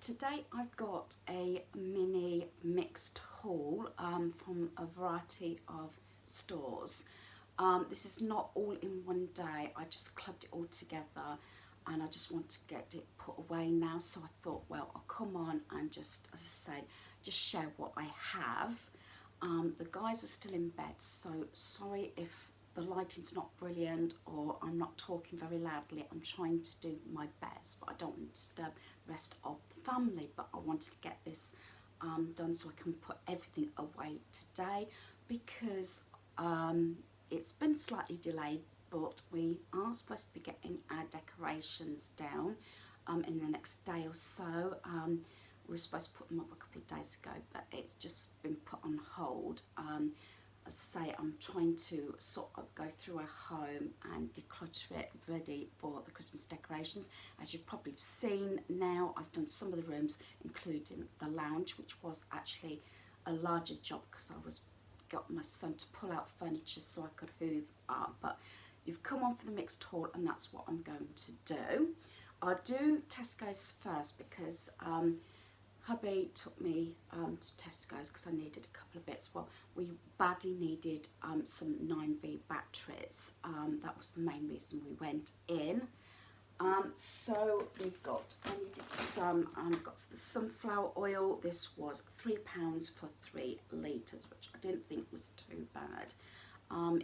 today I've got a mini mixed haul from a variety of stores. This is not all in one day, I just clubbed it all together and I just want to get it put away now, so I thought, well, I'll come on and just, as I said, just share what I have. The guys are still in bed, so sorry if the lighting's not brilliant or I'm not talking very loudly. I'm trying to do my best, but I don't want to disturb the rest of the family. But I wanted to get this done so I can put everything away today, because it's been slightly delayed, but we are supposed to be getting our decorations down in the next day or so. We were supposed to put them up a couple of days ago, but it's just been put on hold. As I say, I'm trying to sort of go through our home and declutter it ready for the Christmas decorations. As you've probably seen now, I've done some of the rooms, including the lounge, which was actually a larger job because I got my son to pull out furniture so I could hoover up. But you've come on for the mixed haul, and that's what I'm going to do. I'll do Tesco's first because hubby took me to Tesco's because I needed a couple of bits. Well, we badly needed some 9V batteries. That was the main reason we went in. So I needed some, got the sunflower oil. This was £3 for 3 litres, which I didn't think was too bad.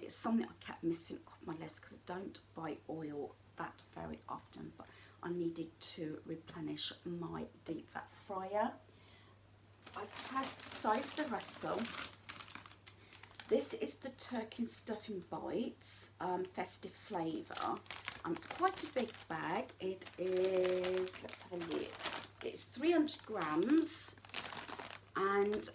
It's something I kept missing off my list because I don't buy oil that very often, but I needed to replenish my deep fat fryer. I had, sorry for the rustle, this is the turkey and stuffing bites, festive flavour. It's quite a big bag. It is, let's have a look, it's 300 grams, and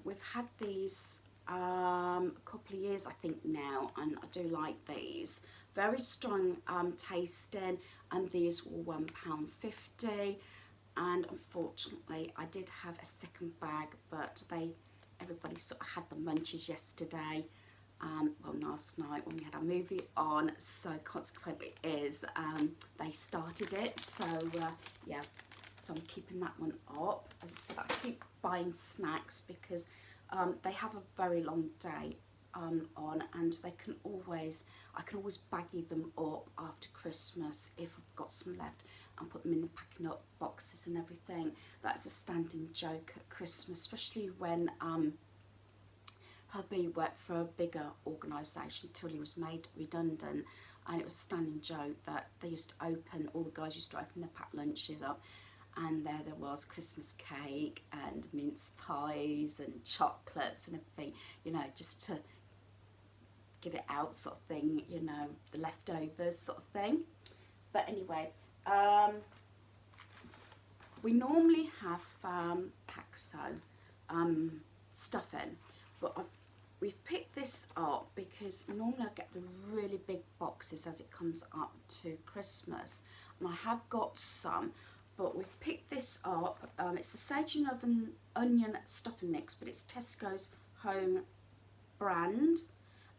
we've had these a couple of years I think now, and I do like these. Very strong tasting, and these were £1.50, and unfortunately I did have a second bag, but everybody sort of had the munchies yesterday, well, last night when we had our movie on, so consequently they started it, so yeah, so I'm keeping that one up. As I said, I keep buying snacks because they have a very long day on, and I can always baggy them up after Christmas if I've got some left and put them in the packing up boxes and everything. That's a standing joke at Christmas, especially when hubby worked for a bigger organisation till he was made redundant, and it was a standing joke that they used to open, all the guys used to open their packed lunches up, and there was Christmas cake and mince pies and chocolates and everything, you know, just to get it out sort of thing, you know, the leftovers sort of thing. But anyway, we normally have Paxo stuffing, but we've picked this up because normally I get the really big boxes as it comes up to Christmas, and I have got some, but we've picked this up. It's the sage and onion stuffing mix, but it's Tesco's home brand,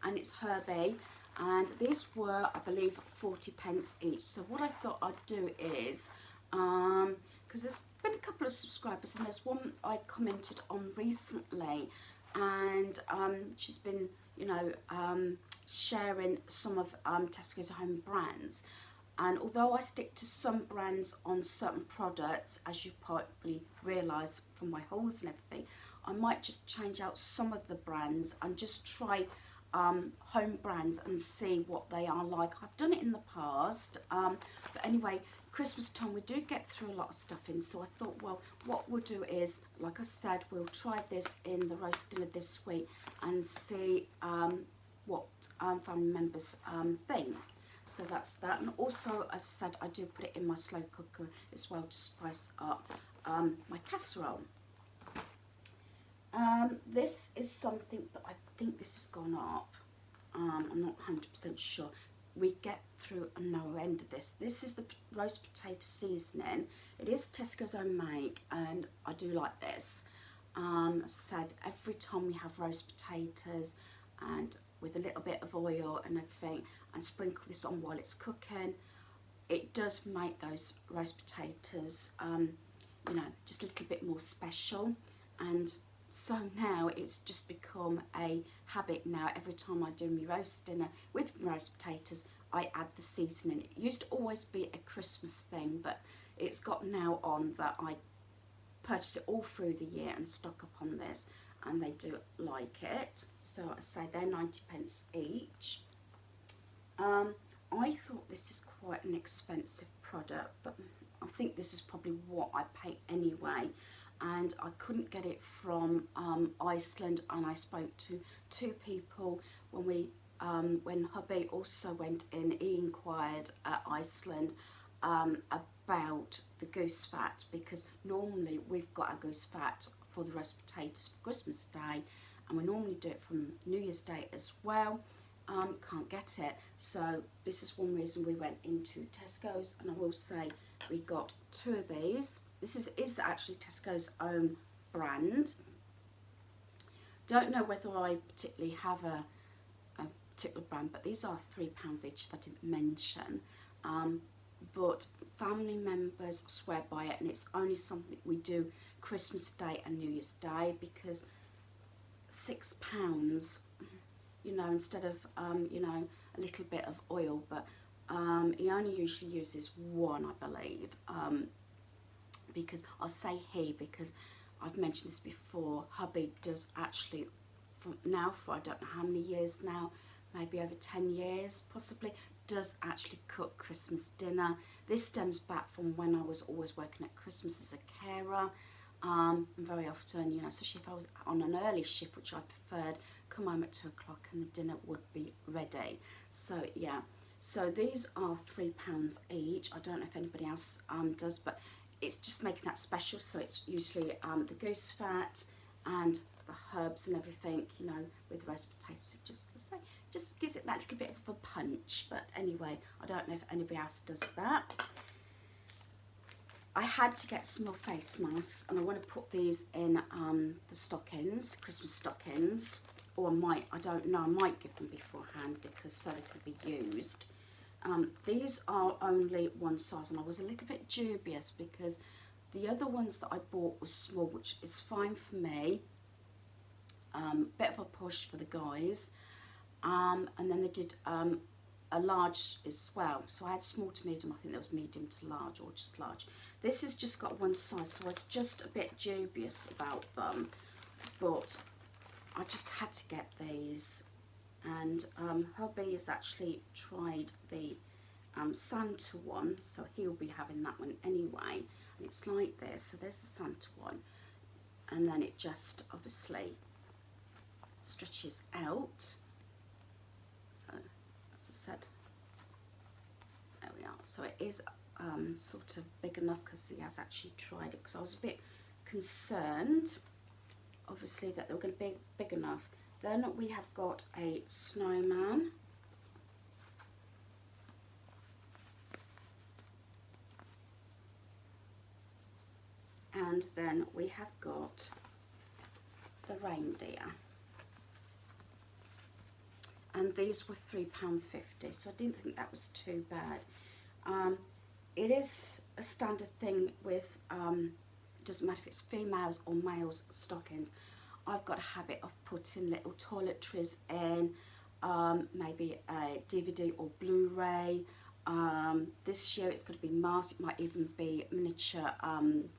and it's herby, and these were, I believe, 40p each. So what I thought I'd do is, because there's been a couple of subscribers, and there's one I commented on recently, and she's been, you know, sharing some of Tesco's home brands. And although I stick to some brands on certain products, as you probably realise from my hauls and everything, I might just change out some of the brands and just try home brands and see what they are like. I've done it in the past, but anyway, Christmas time we do get through a lot of stuff in, so I thought, well, what we'll do is, like I said, we'll try this in the roast dinner this week and see what family members think. So that's that. And also, as I said, I do put it in my slow cooker as well to spice up my casserole. This is something that I think this has gone up. I'm not 100% sure. We get through a no end of this. This is the roast potato seasoning. It is Tesco's own make, and I do like this. As I said, every time we have roast potatoes, and with a little bit of oil and everything, and sprinkle this on while it's cooking, it does make those roast potatoes you know, just a little bit more special. And so now it's just become a habit now. Every time I do my roast dinner with roast potatoes, I add the seasoning. It used to always be a Christmas thing, but it's got now on that I purchase it all through the year and stock up on this, and they do like it. So I say they're 90p each. I thought this is quite an expensive product, but I think this is probably what I pay anyway. And I couldn't get it from Iceland, and I spoke to two people when hubby also went in. He inquired at Iceland about the goose fat, because normally we've got our goose fat for the roast potatoes for Christmas Day, and we normally do it from New Year's Day as well. Can't get it, so this is one reason we went into Tesco's, and I will say we got two of these. This is actually Tesco's own brand. Don't know whether I particularly have a particular brand, but these are £3 each if I didn't mention. But family members swear by it, and it's only something we do Christmas Day and New Year's Day, because £6, you know, instead of you know, a little bit of oil, but he only usually uses one, I believe, because I'll say he, because I've mentioned this before, hubby does actually for I don't know how many years now, maybe over 10 years possibly, does actually cook Christmas dinner. This stems back from when I was always working at Christmas as a carer, and very often, you know, especially if I was on an early shift, which I preferred, come home at 2 o'clock and the dinner would be ready. So yeah, so these are £3 each. I don't know if anybody else does, but it's just making that special. So it's usually the goose fat and the herbs and everything, you know, with roast potatoes. It just gives it that little bit of a punch. But anyway, I don't know if anybody else does that. I had to get some more face masks, and I want to put these in the stockings, Christmas stockings, or I don't know, I might give them beforehand, because so they can be used. These are only one size, and I was a little bit dubious because the other ones that I bought was small, which is fine for me. Bit of a push for the guys, and then they did a large as well. So I had small to medium. I think there was medium to large, or just large. This has just got one size, so I was just a bit dubious about them, but I just had to get these. And hubby has actually tried the Santa one, so he'll be having that one anyway. And it's like this. So there's the Santa one, and then it just obviously stretches out. So as I said, there we are. So it is sort of big enough, because he has actually tried it, because I was a bit concerned obviously that they were going to be big enough. Then we have got a snowman, and then we have got the reindeer, and these were £3.50, so I didn't think that was too bad. It is a standard thing with, it doesn't matter if it's females or males stockings. I've got a habit of putting little toiletries in, maybe a DVD or Blu-ray. This year it's going to be masks, it might even be miniature hand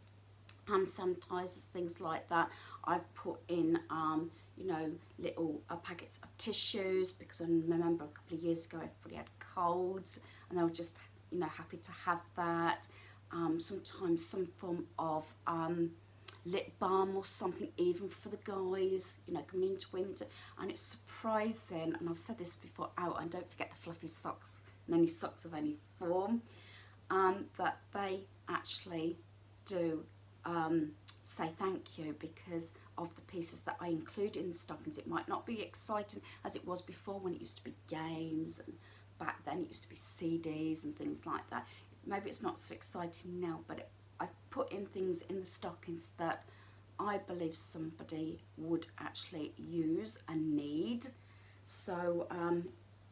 sanitizers, things like that. I've put in, you know, little packets of tissues, because I remember a couple of years ago everybody had colds and they were just, you know, happy to have that. Sometimes some form of lip balm or something, even for the guys, you know, coming into winter. And it's surprising, and I've said this before out, and don't forget the fluffy socks and any socks of any form, that they actually do say thank you because of the pieces that I include in the stockings. It might not be exciting as it was before, when it used to be games, and back then it used to be CDs and things like that. Maybe it's not so exciting now, but I've put in things in the stockings that I believe somebody would actually use and need. So I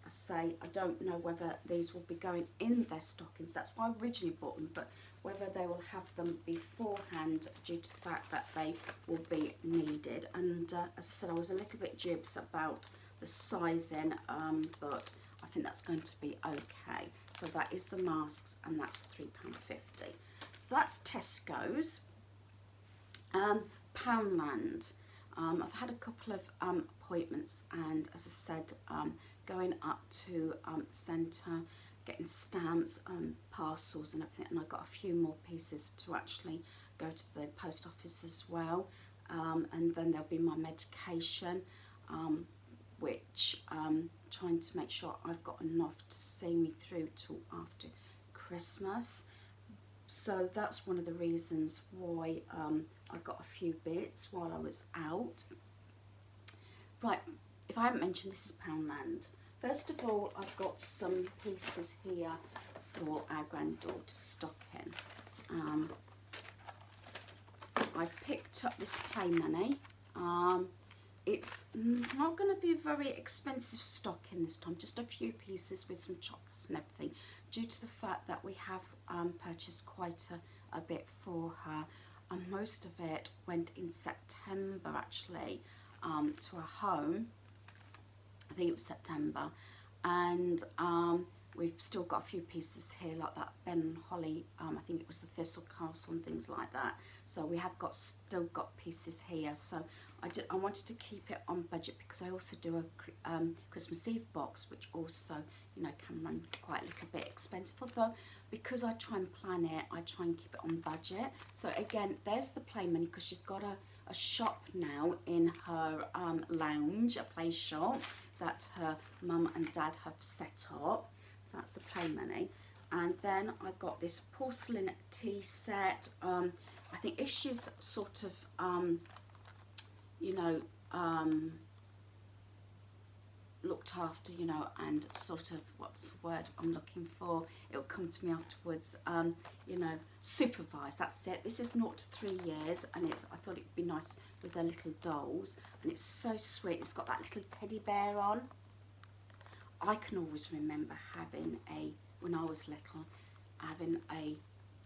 say I don't know whether these will be going in their stockings. That's why I originally bought them, but whether they will have them beforehand due to the fact that they will be needed. And as I said, I was a little bit dubious about the sizing, but I think that's going to be okay. So that is the masks, and that's £3.50. So that's Tesco's. Poundland. I've had a couple of appointments, and as I said, going up to the centre, getting stamps, parcels and everything, and I got a few more pieces to actually go to the post office as well. And then there'll be my medication, which trying to make sure I've got enough to see me through till after Christmas. So that's one of the reasons why I got a few bits while I was out. Right, if I haven't mentioned, this is Poundland. First of all, I've got some pieces here for our granddaughter's stocking. I've picked up this play money. It's not going to be a very expensive stocking this time, just a few pieces with some chocolates and everything, due to the fact that we have purchased quite a bit for her, and most of it went in September actually, to her home. I think it was September, and we've still got a few pieces here like that Ben and Holly, I think it was the Thistle Castle and things like that. So we have still got pieces here. So I wanted to keep it on budget, because I also do a Christmas Eve box, which also, you know, can run quite a little bit expensive. Although, because I try and plan it, I try and keep it on budget. So again, there's the play money, because she's got a shop now in her lounge, a play shop that her mum and dad have set up. So that's the play money. And then I got this porcelain tea set. I think if she's sort of you know, looked after, you know, and sort of, what's the word I'm looking for, it'll come to me afterwards, you know, supervise, that's it. This is 0 to 3 years, and I thought it'd be nice with their little dolls, and it's so sweet. It's got that little teddy bear on. I can always remember having when I was little, having a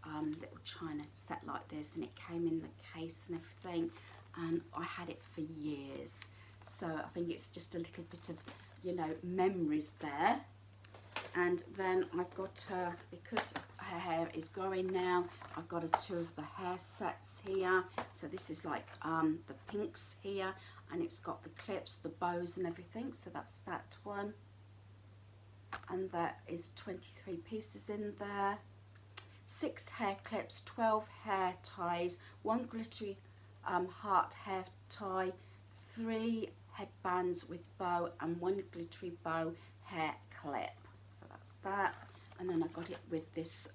little china set like this, and it came in the case and everything, and I had it for years. So I think it's just a little bit of, you know, memories there. And then I've got her, because her hair is growing now, I've got 2 of the hair sets here. So this is like the pinks here, and it's got the clips, the bows and everything. So that's that one. And that is 23 pieces in there. 6 hair clips, 12 hair ties, 1 glittery heart hair tie, 3 headbands with bow, and 1 glittery bow hair clip. So that's that. And then I got it with this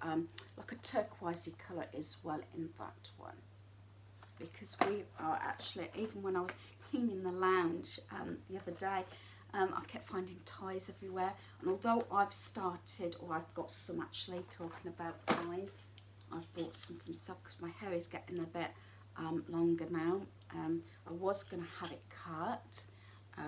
like a turquoisey colour as well in that one, because we are actually, even when I was cleaning the lounge the other day, I kept finding ties everywhere. And although I've started, or I've got some actually, talking about ties, I've bought some for myself because my hair is getting a bit longer now. I was going to have it cut.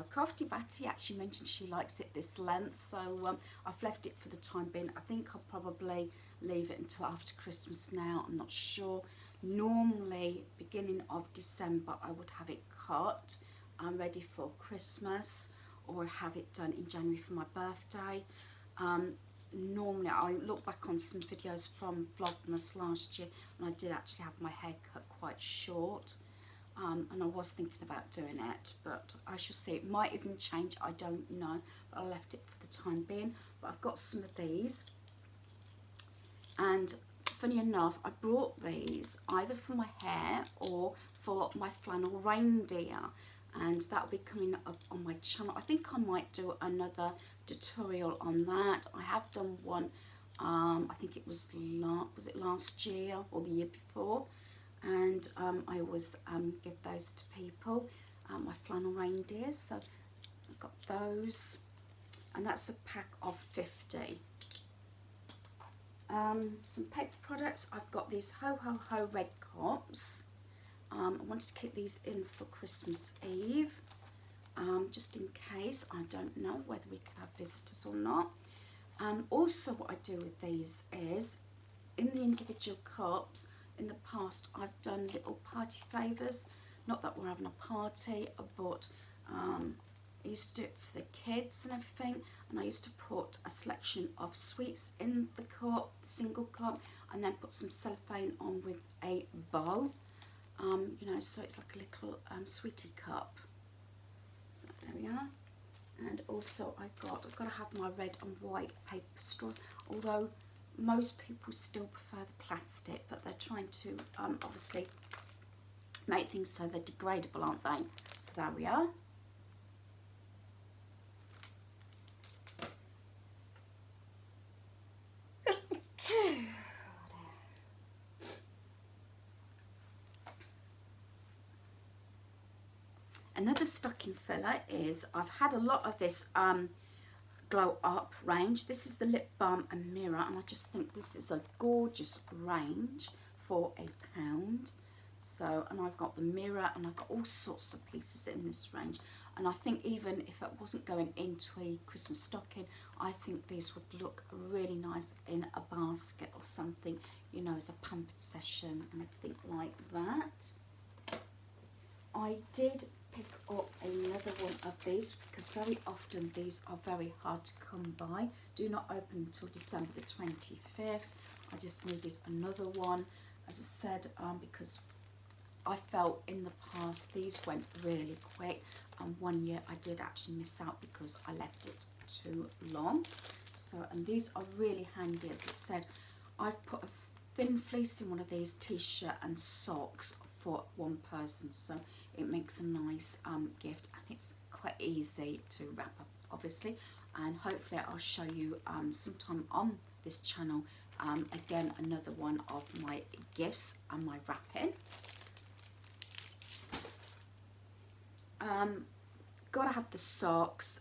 Crafty Batty actually mentioned she likes it this length, so I've left it for the time being. I think I'll probably leave it until after Christmas now. I'm not sure. Normally, beginning of December, I would have it cut. I'm ready for Christmas, or have it done in January for my birthday. Normally, I look back on some videos from Vlogmas last year, and I did actually have my hair cut quite short. And I was thinking about doing it, but I shall see. It might even change, I don't know, but I left it for the time being. But I've got some of these, and funny enough, I brought these either for my hair or for my flannel reindeer, and that'll be coming up on my channel. I think I might do another tutorial on that. I have done one, I think it was last year or the year before, and I always give those to people, my flannel reindeers. So I've got those, and that's a pack of 50. Some paper products. I've got these Ho Ho Ho red cups. I wanted to keep these in for Christmas Eve, just in case. I don't know whether we could have visitors or not. Also, what I do with these is in the individual cups, in the past I've done little party favours. Not that we're having a party, but I used to do it for the kids and everything, and I used to put a selection of sweets in the cup, the single cup, and then put some cellophane on with a bow, you know, so it's like a little sweetie cup. So there we are. And also I've got to have my red and white paper straw, although most people still prefer the plastic, but they're trying to obviously make things so they're degradable, aren't they? So there we are. Another stocking filler is, I've had a lot of this Glow Up range. This is the Lip Balm and Mirror, and I just think this is a gorgeous range for £1. So, and I've got the mirror, and I've got all sorts of pieces in this range. And I think even if it wasn't going into a Christmas stocking, I think these would look really nice in a basket or something, you know, as a pampered session and everything like that. I did pick up another one of these because very often these are very hard to come by. Do not open until December the 25th. I just needed another one, as I said, because I felt in the past these went really quick, and one year I did actually miss out because I left it too long. So, and these are really handy. As I said, I've put a thin fleece in one of these, t-shirt and socks for one person, so it makes a nice gift, and it's quite easy to wrap up, obviously. And hopefully I'll show you sometime on this channel again another one of my gifts and my wrapping. Gotta have the socks.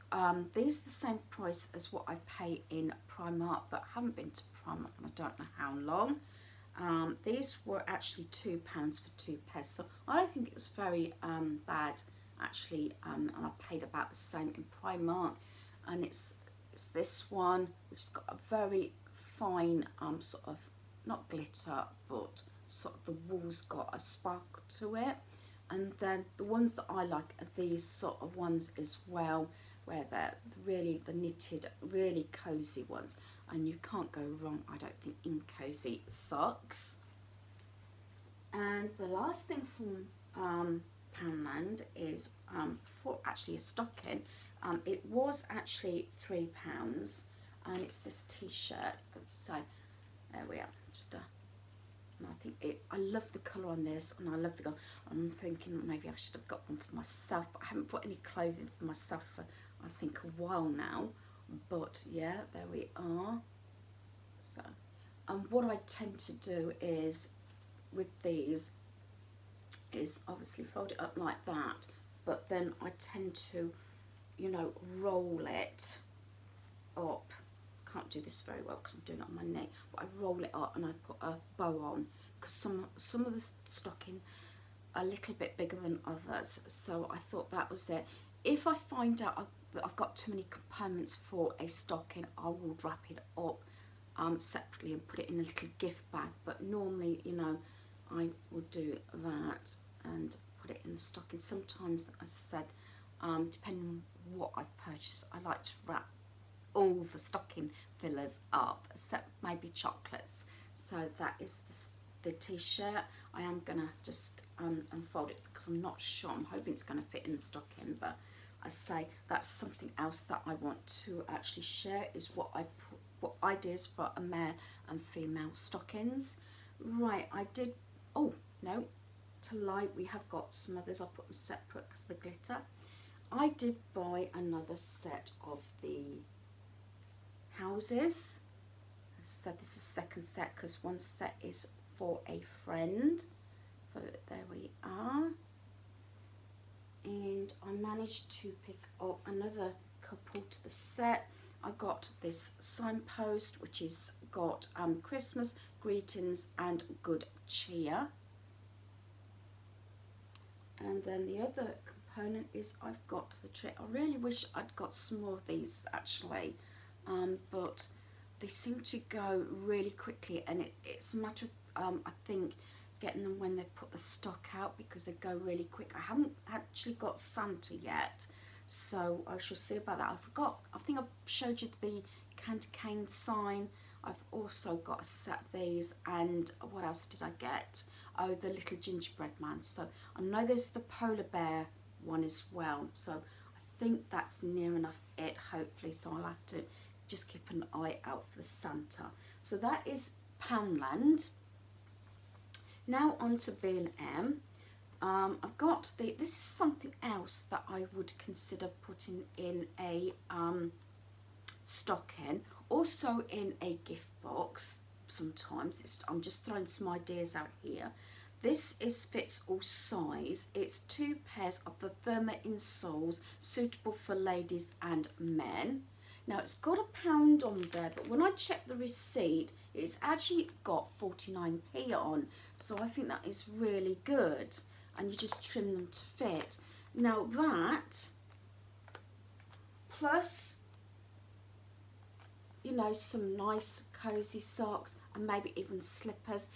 These are the same price as what I pay in Primark, but I haven't been to Primark and I don't know how long. These were actually £2 for 2 pairs, so I don't think it was very bad actually, and I paid about the same in Primark. And it's this one, which has got a very fine sort of, not glitter, but sort of the wool's got a sparkle to it. And then the ones that I like are these sort of ones as well, where they're really the knitted, really cozy ones, and you can't go wrong, I don't think, in cozy socks. And the last thing from Poundland is for actually a stocking. It was actually £3, and it's this t-shirt. So there we are. Just and I think I love the colour on this, and I love the. I'm thinking maybe I should have got one for myself, but I haven't bought any clothing for myself for I think a while now. But yeah, there we are. So, and what I tend to do is with these is obviously fold it up like that, but then I tend to, you know, roll it up. Can't do this very well because I'm doing it on my neck, but I roll it up and I put a bow on, because some of the stocking are a little bit bigger than others, so I thought that was it. If I find out that I've got too many components for a stocking, I will wrap it up separately and put it in a little gift bag, but normally, you know, I would do that and put it in the stocking. Sometimes, as I said, depending on what I've purchased, I like to wrap all the stocking fillers up, except maybe chocolates. So that is the t-shirt. I am gonna just unfold it because I'm not sure. I'm hoping it's gonna fit in the stocking, but I say that's something else that I want to actually share, is what ideas for a male and female stockings. Right, I did, oh no, to lie, we have got some others. I'll put them separate because of the glitter. I did buy another set of the houses. As I said, this is second set because one set is for a friend. So there we are. And I managed to pick up another couple to the set. I got this signpost, which is got Christmas greetings and good cheer. And then the other component is I've got the tree. I really wish I'd got some more of these actually, but they seem to go really quickly, and it's a matter of I think getting them when they put the stock out, because they go really quick. I haven't actually got Santa yet, so I shall see about that. I think I showed you the candy cane sign. I've also got a set of these, and what else did I get? Oh, the little gingerbread man. So I know there's the polar bear one as well, so I think that's near enough it, hopefully, so I'll have to just keep an eye out for the Santa. So that is Poundland. Now on to B&M. I've got this is something else that I would consider putting in a stocking, also in a gift box sometimes. I'm just throwing some ideas out here. This is fits all size. It's 2 pairs of the Therma Insoles, suitable for ladies and men. Now it's got £1 on there, but when I checked the receipt, it's actually got 49p on. So I think that is really good, and you just trim them to fit. Now that, plus, you know, some nice cozy socks, and maybe even slippers,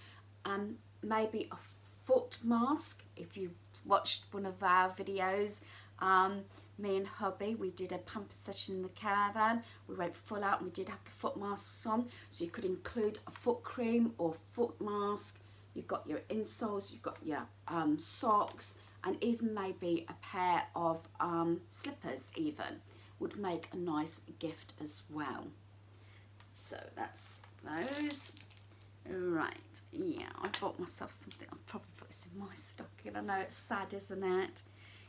and maybe a foot mask. If you watched one of our videos, me and hubby, we did a pamper session in the caravan. We went full out and we did have the foot masks on, so you could include a foot cream or foot mask. You've got your insoles, you've got your socks, and even maybe a pair of slippers even would make a nice gift as well. So that's those. Right, yeah, I bought myself something. I'll probably put this in my stocking. I know it's sad, isn't it?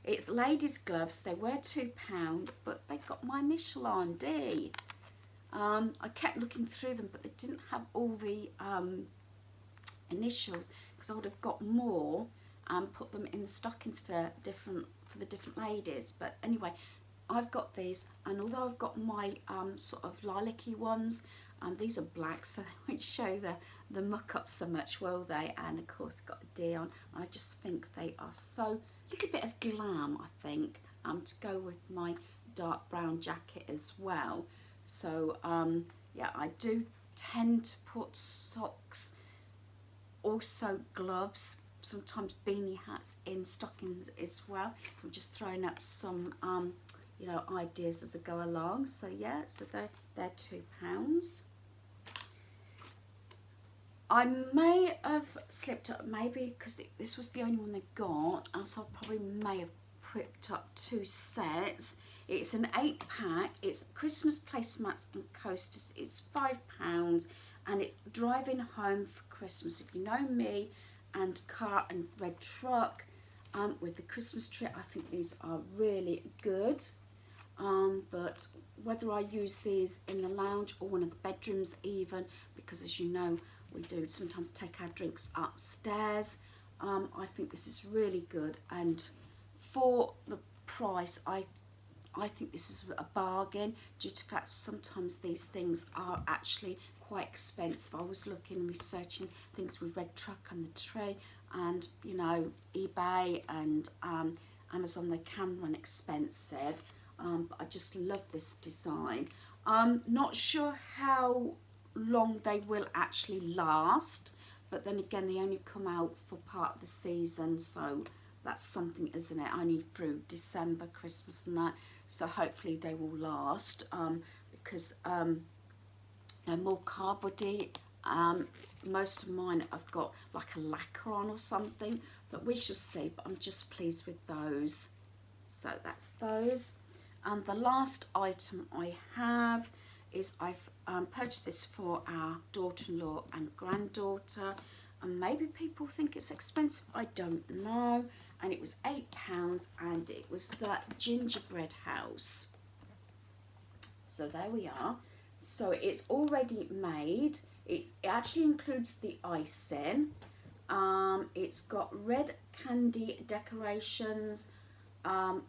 It's ladies' gloves. They were £2, but they got my initial on, D. I kept looking through them, but they didn't have all the initials, because I would have got more and put them in the stockings for the different ladies. But anyway, I've got these, and although I've got my sort of lilac-y ones, these are black, so they won't show the muck up so much, will they? And of course got a D on. I just think they are so, little bit of glam, I think, to go with my dark brown jacket as well. So yeah, I do tend to put socks, also gloves, sometimes beanie hats in stockings as well. So I'm just throwing up some you know, ideas as I go along. So yeah, so they're £2. I may have slipped up, maybe because this was the only one they got, so I probably may have picked up 2 sets. It's an 8-pack. It's Christmas placemats and coasters. It's £5, and it's driving home for Christmas. If you know me and car and red truck with the Christmas tree, I think these are really good. But whether I use these in the lounge or one of the bedrooms even, because as you know, we do sometimes take our drinks upstairs, I think this is really good, and for the price, I think this is a bargain, due to the fact sometimes these things are actually quite expensive. I was looking, researching things with red truck and the tree, and you know, eBay and Amazon, they can run expensive. But I just love this design. Not sure how long they will actually last, but then again, they only come out for part of the season, so that's something, isn't it? Only through December, Christmas and that, so hopefully they will last, because they're more cardboardy. Most of mine have got like a lacquer on or something, but we shall see. But I'm just pleased with those. So that's those. And the last item I have is I've purchased this for our daughter-in-law and granddaughter, and maybe people think it's expensive, I don't know, and it was £8, and it was the gingerbread house. So there we are. So it's already made. It actually includes the icing. It's got red candy decorations,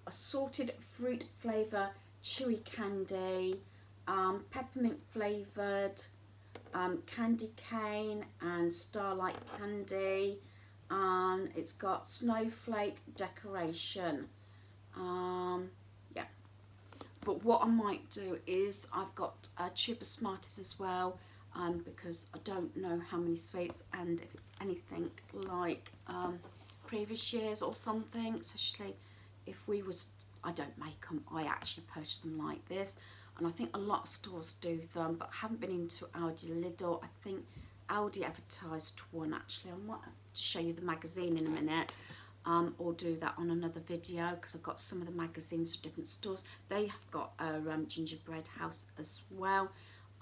assorted fruit flavour, chewy candy, peppermint flavoured, candy cane and starlight candy. It's got snowflake decoration. Yeah, But what I might do is I've got Tuber Smarties as well, because I don't know how many sweets, and if it's anything like previous years or something, especially if we was, I don't make them, I actually purchase them like this, and I think a lot of stores do them, but I haven't been into Aldi or Lidl. I think Aldi advertised one actually. I might have to show you the magazine in a minute, or do that on another video, because I've got some of the magazines of different stores. They have got a gingerbread house as well.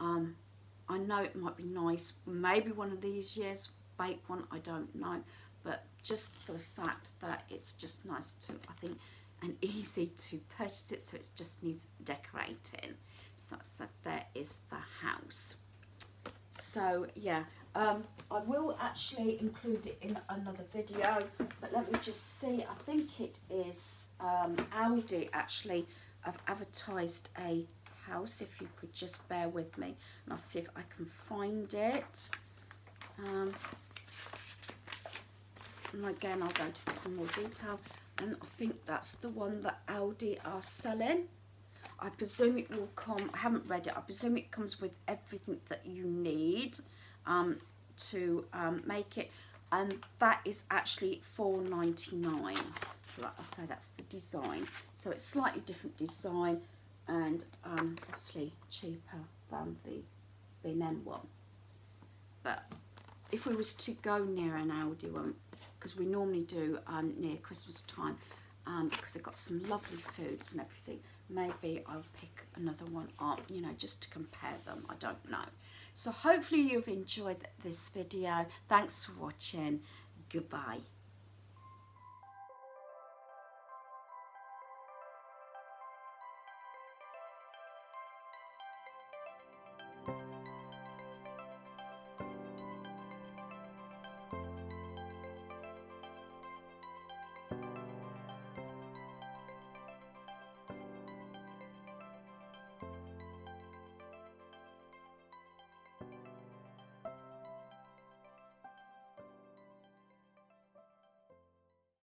I know it might be nice, maybe one of these years bake one, I don't know, but just for the fact that it's just nice to, I think, and easy to purchase it, so it just needs decorating. So there is the house. So yeah, I will actually include it in another video, but let me just see. I think it is Aldi actually have advertised a house. If you could just bear with me, and I'll see if I can find it. And again, I'll go into some more detail, and I think that's the one that Aldi are selling. I presume it will come, I haven't read it, I presume it comes with everything that you need to make it, and that is actually $4.99. So like I say, that's the design. So it's slightly different design, and obviously cheaper than the B&M one. But if we was to go near an Aldi one, because we normally do near Christmas time, because they've got some lovely foods and everything, maybe I'll pick another one up, you know, just to compare them. I don't know. So hopefully you've enjoyed this video. Thanks for watching. Goodbye.